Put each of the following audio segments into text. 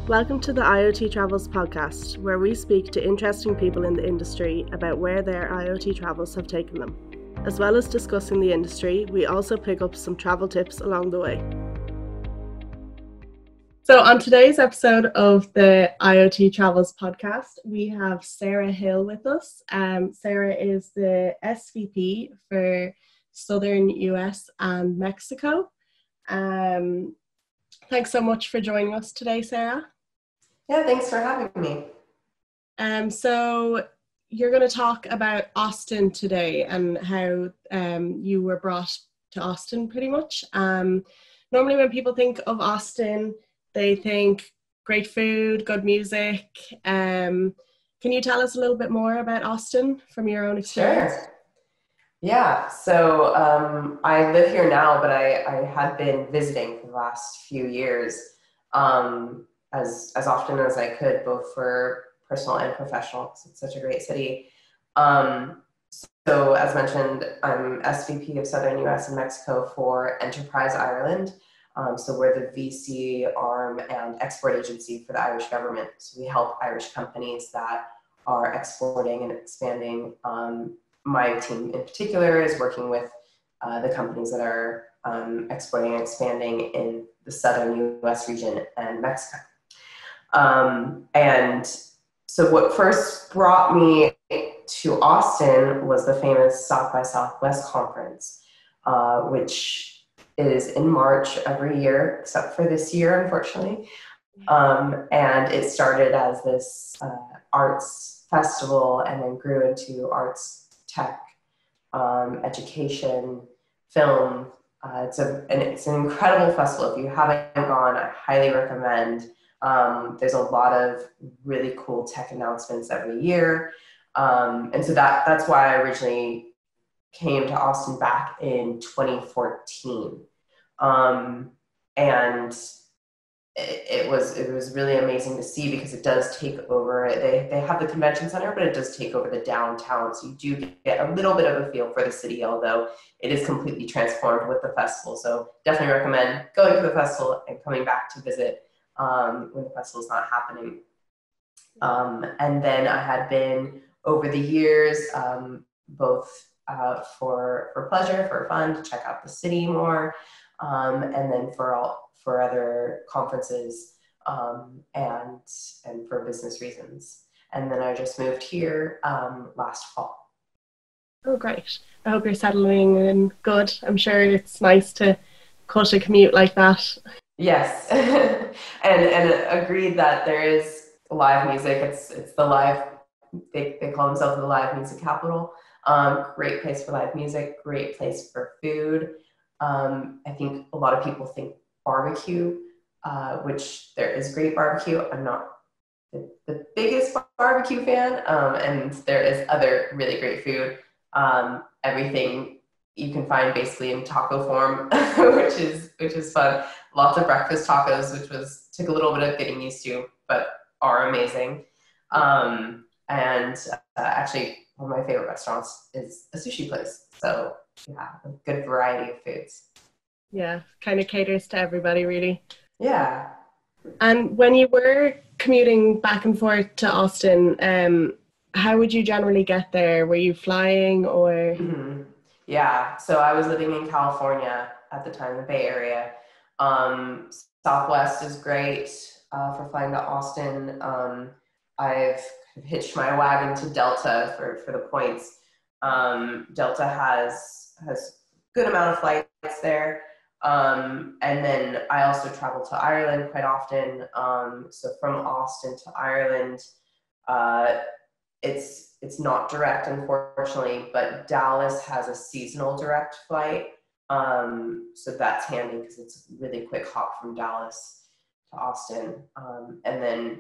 Welcome to the IoT Travels podcast, where we speak to interesting people in the industry about where their IoT travels have taken them. As well as discussing the industry, we also pick up some travel tips along the way. So on today's episode of the IoT Travels podcast, we have Sara Hill with us. Sara is the SVP for Southern US and Mexico. Thanks so much for joining us today, Sara. Yeah, thanks for having me. So you're going to talk about Austin today and how you were brought to Austin pretty much. Normally when people think of Austin, they think great food, good music. Can you tell us a little bit more about Austin from your own experience? Sure. Yeah, so I live here now, but I had been visiting for the last few years as often as I could, both for personal and professional, because it's such a great city. So as mentioned, I'm SVP of Southern US and Mexico for Enterprise Ireland. So we're the VC arm and export agency for the Irish government. So we help Irish companies that are exporting and expanding. My team in particular is working with the companies that are exporting and expanding in the Southern US region and Mexico. And so what first brought me to Austin was the famous South by Southwest conference, which is in March every year, except for this year, unfortunately. And it started as this arts festival and then grew into arts, tech, education, film. It's an incredible festival. If you haven't gone, I highly recommend. There's a lot of really cool tech announcements every year. And so that's why I originally came to Austin back in 2014. And it was really amazing to see because it does take over. They have the convention center, but it does take over the downtown. So you do get a little bit of a feel for the city, although it is completely transformed with the festival. So definitely recommend going to the festival and coming back to visit when the festival is not happening. And then I had been over the years, both for pleasure, for fun, to check out the city more, and then for other conferences and for business reasons. And then I just moved here last fall. Oh, great. I hope you're settling in good. I'm sure it's nice to cut a commute like that. Yes, and agreed that there is live music. It's the live, they call themselves the live music capital. Great place for live music, great place for food. I think a lot of people think barbecue, which there is great barbecue. I'm not the biggest barbecue fan, and there is other really great food. Everything you can find basically in taco form, which is fun. Lots of breakfast tacos, which took a little bit of getting used to, but are amazing. And actually, one of my favorite restaurants is a sushi place. So yeah, a good variety of foods. Yeah, kind of caters to everybody, really. Yeah. And when you were commuting back and forth to Austin, how would you generally get there? Were you flying or? Mm-hmm. Yeah, so I was living in California at the time, the Bay Area. Southwest is great for flying to Austin. I've hitched my wagon to Delta for the points. Delta has good amount of flights there. And then I also travel to Ireland quite often. So from Austin to Ireland, it's not direct, unfortunately, but Dallas has a seasonal direct flight. So that's handy because it's a really quick hop from Dallas to Austin.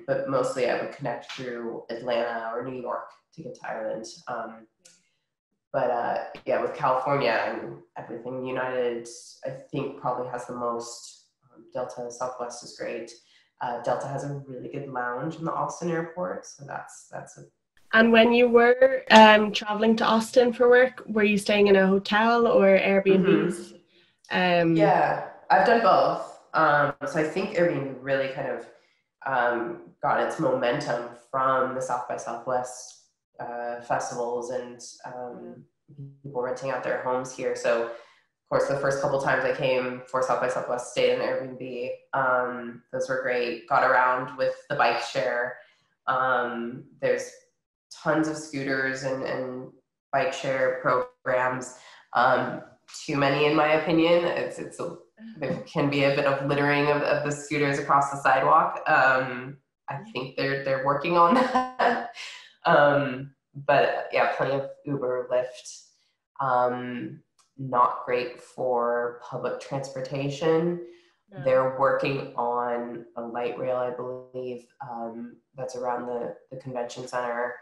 But mostly I would connect through Atlanta or New York to get to Ireland. But with California and everything, United, I think probably has the most. Delta, Southwest is great. Delta has a really good lounge in the Austin airport, so that's a. And when you were traveling to Austin for work, were you staying in a hotel or Airbnbs? Yeah, I've done both. So I think Airbnb really kind of got its momentum from the South by Southwest festivals and people renting out their homes here. So, of course, the first couple times I came for South by Southwest, stayed in Airbnb. Those were great. Got around with the bike share. There's tons of scooters and bike share programs. Too many, in my opinion. There can be a bit of littering of the scooters across the sidewalk. I think they're working on that. But yeah, plenty of Uber, Lyft. Not great for public transportation. No. They're working on a light rail, I believe, that's around the convention center.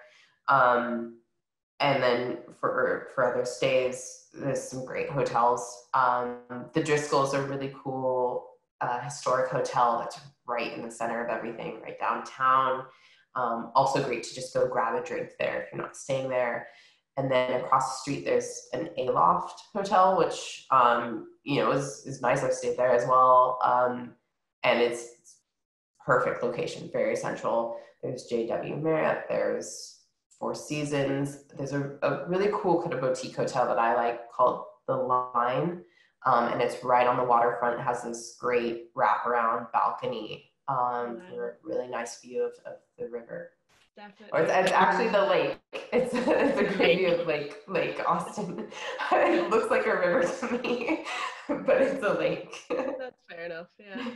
And then for other stays, there's some great hotels. The Driscoll's a really cool historic hotel that's right in the center of everything, right downtown. Also great to just go grab a drink there if you're not staying there. And then across the street, there's an Aloft hotel, which, is nice. I've stayed there as well. And it's perfect location, very central. There's JW Marriott, there's Four Seasons. There's a really cool kind of boutique hotel that I like called The Line. And it's right on the waterfront. It has this great wraparound balcony for a really nice view of the river. Definitely. Or it's actually the lake. It's a great view of Lake Austin. It looks like a river to me, but it's a lake. That's fair enough, yeah.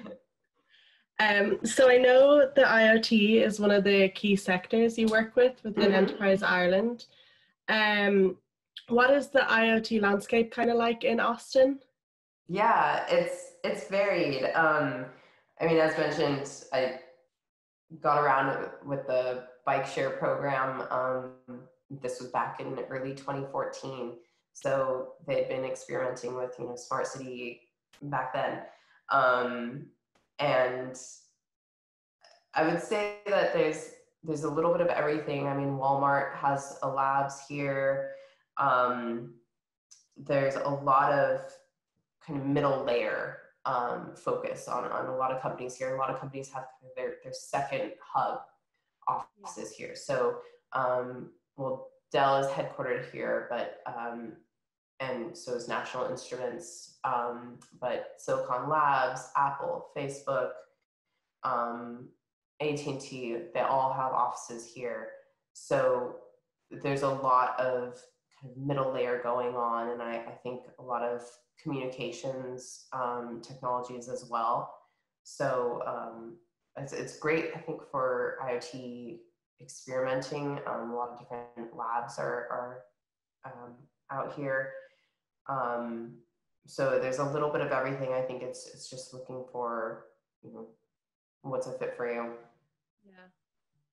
So I know the IoT is one of the key sectors you work with within Enterprise Ireland. What is the IoT landscape kind of like in Austin? Yeah, it's varied. As mentioned, I got around with the bike share program. This was back in early 2014. So they had been experimenting with, smart city back then. And I would say that there's a little bit of everything. Walmart has a labs here. There's a lot of kind of middle layer focus on a lot of companies here. A lot of companies have kind of their second hub offices here. So, Dell is headquartered here, but and so is National Instruments, but Silicon Labs, Apple, Facebook, AT&T, they all have offices here. So there's a lot of kind of middle layer going on, and I think a lot of communications technologies as well. So it's great, I think, for IoT experimenting. A lot of different labs are out here. So there's a little bit of everything. I think it's just looking for, what's a fit for you. Yeah,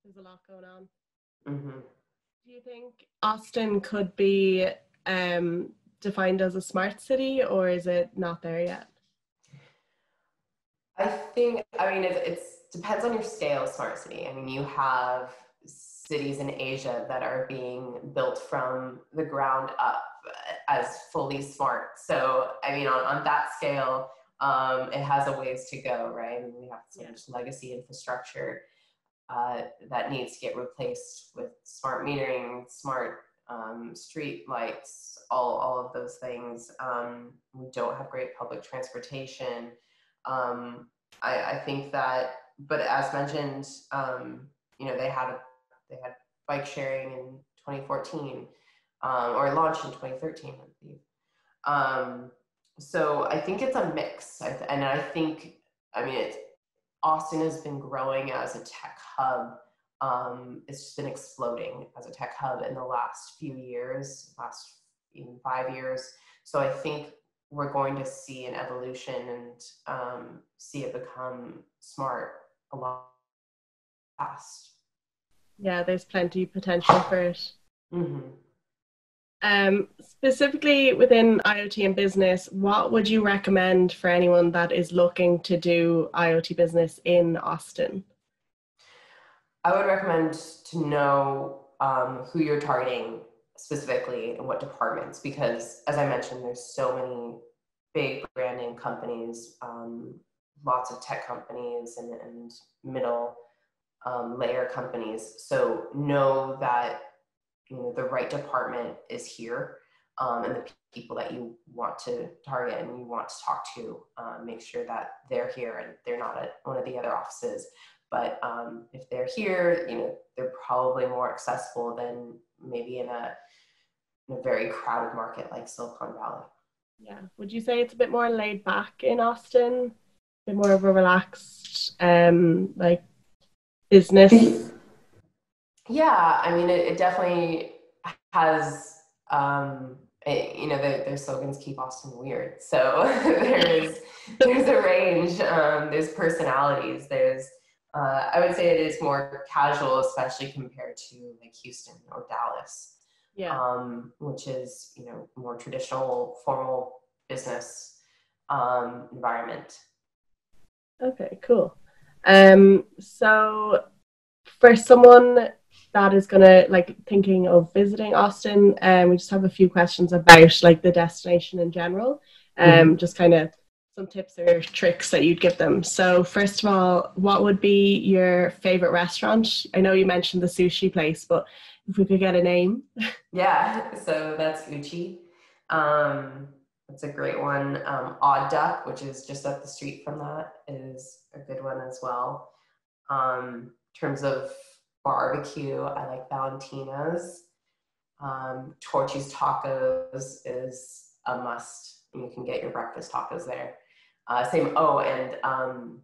there's a lot going on. Mm-hmm. Do you think Austin could be defined as a smart city, or is it not there yet? I think, it depends on your scale of smart city. You have cities in Asia that are being built from the ground up as fully smart. So, on that scale, it has a ways to go, right? We have so much legacy infrastructure that needs to get replaced with smart metering, smart street lights, all of those things. We don't have great public transportation. I think that, but as mentioned, they had bike sharing in 2014, or it launched in 2013, I believe. So I think it's a mix, and I think, Austin has been growing as a tech hub. It's just been exploding as a tech hub in the last few years, last even 5 years. So I think we're going to see an evolution and see it become smart a lot fast. Yeah, there's plenty of potential for it. Mm-hmm. Specifically within IoT and business, what would you recommend for anyone that is looking to do IoT business in Austin? I would recommend to know who you're targeting specifically and what departments, because as I mentioned, there's so many big brand name companies, lots of tech companies and middle layer companies. So know that, you know, the right department is here, and the people that you want to target and you want to talk to, make sure that they're here and they're not at one of the other offices. But if they're here, you know, they're probably more accessible than maybe in a very crowded market like Silicon Valley. Yeah. Would you say it's a bit more laid back in Austin? A bit more of a relaxed, like business? Yeah, I mean, it definitely has, you know, their slogans keep Austin weird. So there's a range, there's personalities, there's, I would say it is more casual, especially compared to like Houston or Dallas, which is, you know, more traditional, formal business environment. Okay, cool. So for someone that is gonna like thinking of visiting Austin, we just have a few questions about like the destination in general. Just kind of some tips or tricks that you'd give them. So first of all, what would be your favorite restaurant? I know you mentioned the sushi place, but if we could get a name. Yeah, so that's Uchi. It's a great one. Odd Duck, which is just up the street from that, is a good one as well. In terms of barbecue, I like Valentina's. Torchy's Tacos is a must. You can get your breakfast tacos there. And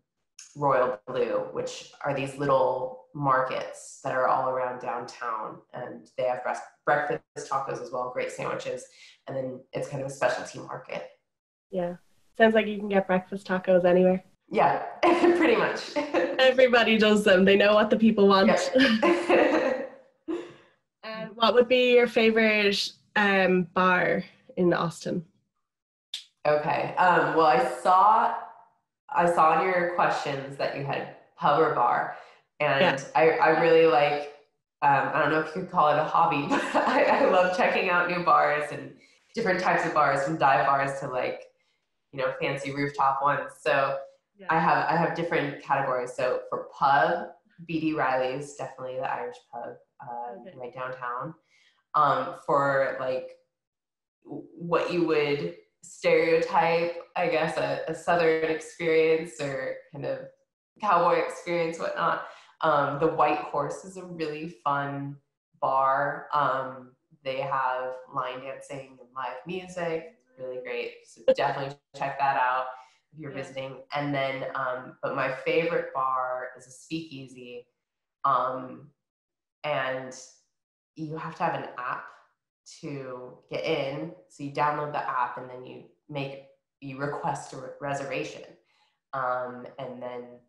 Royal Blue, which are these little markets that are all around downtown, and they have breakfast tacos as well, great sandwiches, and then it's kind of a specialty market. Yeah, sounds like you can get breakfast tacos anywhere. Yeah, pretty much. Everybody does them. They know what the people want. Yep. And what would be your favorite bar in Austin? Okay. Well, I saw in your questions that you had pub or bar, and I really like. I don't know if you could call it a hobby, but I love checking out new bars and different types of bars, from dive bars to like, you know, fancy rooftop ones. So I have different categories. So for pub, BD Riley's, definitely the Irish pub, right downtown. For like what you would stereotype, I guess, a Southern experience or kind of cowboy experience, whatnot. The White Horse is a really fun bar. They have line dancing and live music. It's really great. So definitely check that out if you're visiting. And then, but my favorite bar is a speakeasy. And you have to have an app to get in. So you download the app and then you request a reservation. And then,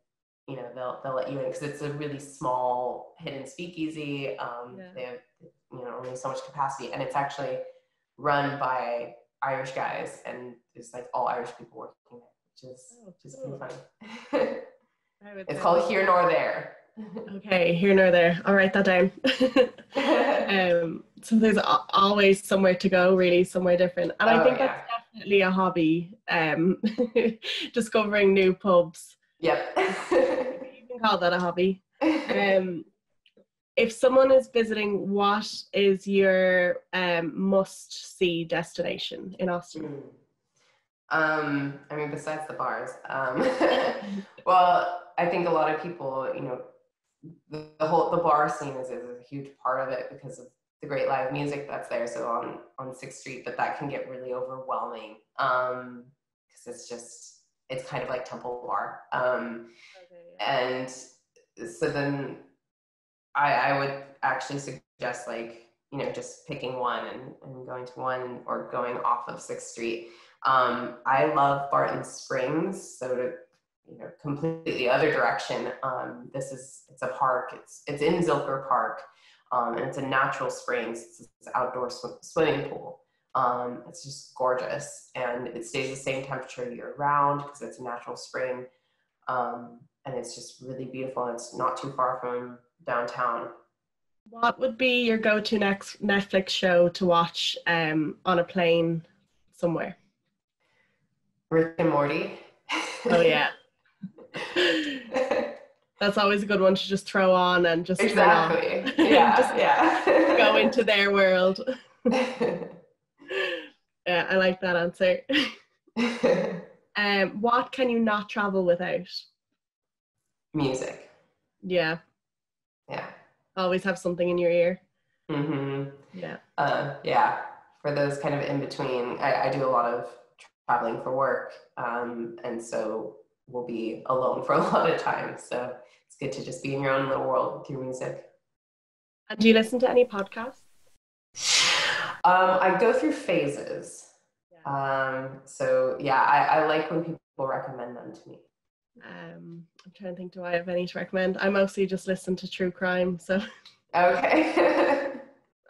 you know, they'll let you in, because it's a really small hidden speakeasy. They have, you know, only so much capacity, and it's actually run by Irish guys, and there's like all Irish people working there, which is pretty funny. It's called Here Nor There. Okay, here nor there. I'll write that down. So there's always somewhere to go, really, somewhere different. And I think that's definitely a hobby, discovering new pubs. Yep. You can call that a hobby. If someone is visiting, what is your must-see destination in Austin? I mean, besides the bars, well, I think a lot of people, you know, the bar scene is a huge part of it because of the great live music that's there. So on 6th Street, but that can get really overwhelming, because it's kind of like Temple Bar. And so then I would actually suggest, like, you know, just picking one and going to one, or going off of 6th Street. I love Barton Springs, so to, you know, completely the other direction. It's a park. It's in Zilker Park, and it's a natural springs. It's an outdoor swimming pool. It's just gorgeous, and it stays the same temperature year round because it's a natural spring, and it's just really beautiful. And it's not too far from downtown. What would be your go-to next Netflix show to watch on a plane somewhere? Rick and Morty. Oh yeah. That's always a good one to just throw on and just turn off. Exactly. Yeah, Just yeah. go into their world. Yeah, I like that answer. What can you not travel without? Music. Yeah. Yeah. Always have something in your ear. Mm-hmm. Yeah. Yeah. For those kind of in between, I do a lot of traveling for work. And so we'll be alone for a lot of time. So it's good to just be in your own little world with your music. And do you listen to any podcasts? I go through phases. Yeah. So yeah, I like when people recommend them to me. I'm trying to think, do I have any to recommend? I mostly just listen to true crime, so Okay.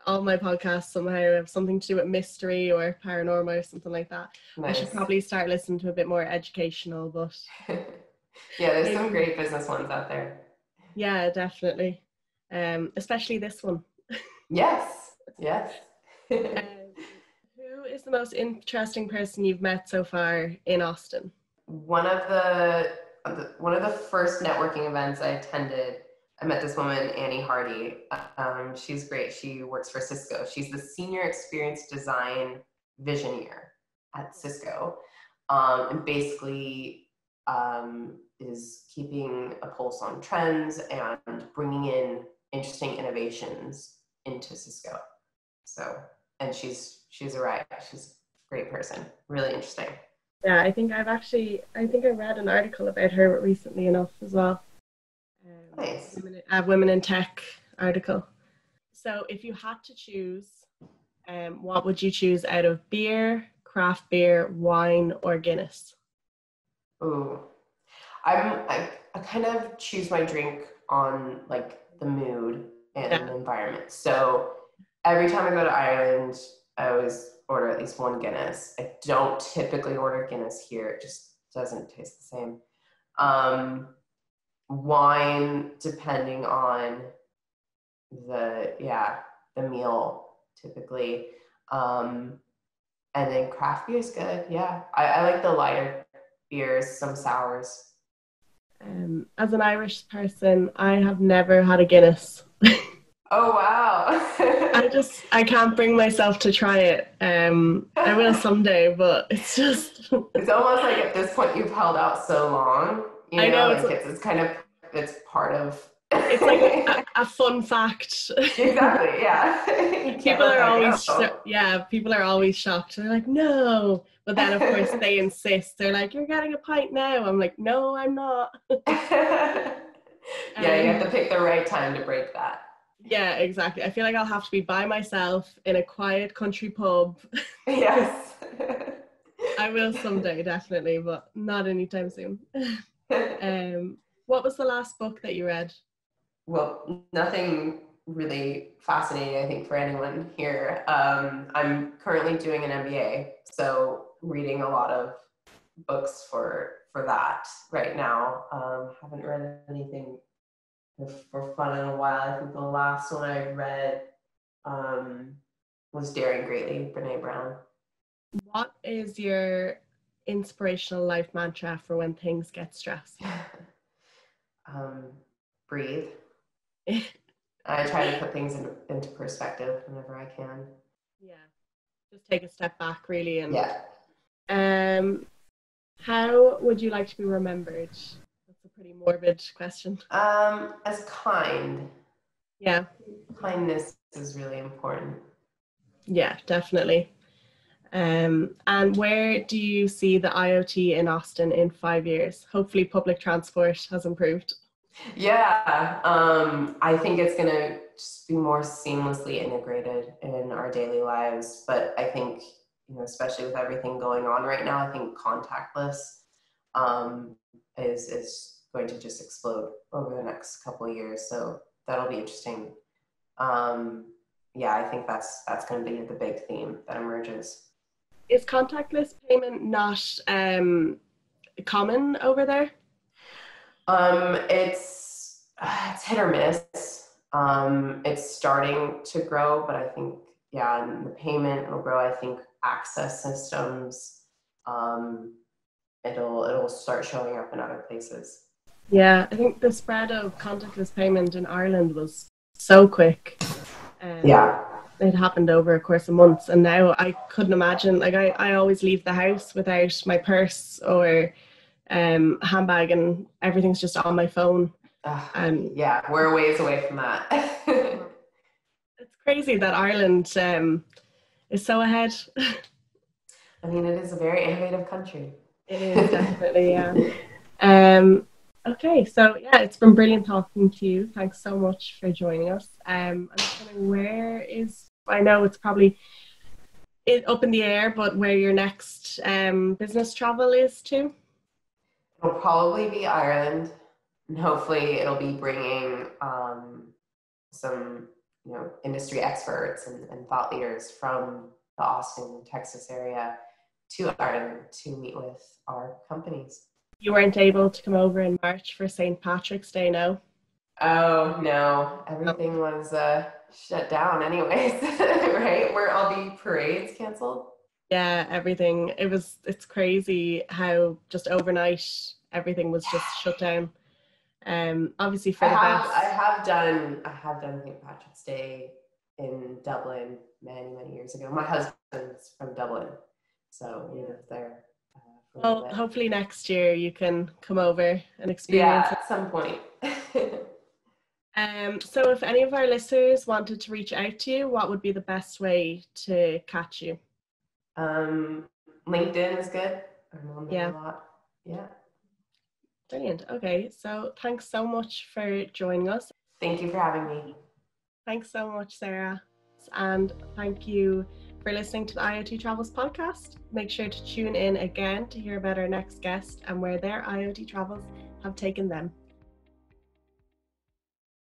all my podcasts somehow have something to do with mystery or paranormal or something like that. Nice. I should probably start listening to a bit more educational, but yeah, there's some maybe, great business ones out there. yeah, definitely. Especially this one. Yes, yes. Who is the most interesting person you've met so far in Austin? One of the first networking events I attended, I met this woman, Annie Hardy. She's great. She works for Cisco. She's the Senior Experience Design Visioneer at Cisco. And basically is keeping a pulse on trends and bringing in interesting innovations into Cisco. So, and she's a riot. She's a great person. Really interesting. Yeah, I think I read an article about her recently enough as well. Nice. Women in Tech article. So if you had to choose, what would you choose out of beer, craft beer, wine, or Guinness? Ooh, I kind of choose my drink on like the mood and the environment. So every time I go to Ireland, I always order at least one Guinness. I don't typically order Guinness here. It just doesn't taste the same. Wine, depending on the meal typically. And then craft beer is good. Yeah, I like the lighter beers, some sours. As an Irish person, I have never had a Guinness. Oh wow! I can't bring myself to try it. I will someday, but it's just it's almost like at this point you've held out so long. You know, I know like it's kind of it's part of. It's like a fun fact. Exactly. Yeah. People are always shocked. They're like, no, but then of course they insist. They're like, you're getting a pint now. I'm like, no, I'm not. Yeah, you have to pick the right time to break that. Yeah, exactly. I feel like I'll have to be by myself in a quiet country pub. Yes. I will someday, definitely, but not anytime soon. What was the last book that you read? Well, nothing really fascinating, I think, for anyone here. I'm currently doing an MBA, so reading a lot of books for that right now. Haven't read anything for fun in a while. I think the last one I read was Daring Greatly, Brene Brown. What is your inspirational life mantra for when things get stressed? Breathe. I try to put things into perspective whenever I can. Yeah, just take a step back, really. And yeah. How would you like to be remembered? That's a pretty morbid question. As kind. Yeah. Kindness is really important. Yeah, definitely. And where do you see the IoT in Austin in 5 years? Hopefully public transport has improved. Yeah, I think it's going to just be more seamlessly integrated in our daily lives. But I think, especially with everything going on right now, I think contactless is going to just explode over the next couple of years. So that'll be interesting. Yeah, I think that's going to be the big theme that emerges. Is contactless payment not common over there? It's hit or miss. It's starting to grow, but I think, and the payment will grow. I think access systems, it'll start showing up in other places. Yeah, I think the spread of contactless payment in Ireland was so quick. Yeah. It happened over a course of months, and now I couldn't imagine. Like I always leave the house without my purse or handbag, and everything's just on my phone. And yeah, we're a ways away from that. it's crazy that Ireland is so ahead. I mean, it is a very innovative country. It is definitely, yeah. Okay, so yeah, it's been brilliant talking to you. Thanks so much for joining us. I'm just wondering, I know it's probably up in the air, but where your next business travel is to? It'll probably be Ireland, and hopefully it'll be bringing some industry experts and thought leaders from the Austin, Texas area to Ireland to meet with our companies. You weren't able to come over in March for St. Patrick's Day, no? Oh no, everything was shut down anyways, right? Were all the parades canceled? Yeah, everything. It's crazy how just overnight everything was just shut down. Obviously for the best. I have done St. Patrick's Day in Dublin many years ago. My husband's from Dublin, so we lived there. Well, hopefully next year you can come over and experience it. At some point. So if any of our listeners wanted to reach out to you, what would be the best way to catch you? LinkedIn is good. I'm on there a lot. Yeah. Brilliant. Okay, so thanks so much for joining us. Thank you for having me. Thanks so much, Sarah. And thank you for listening to the IoT Travels podcast. Make sure to tune in again to hear about our next guest and where their IoT travels have taken them.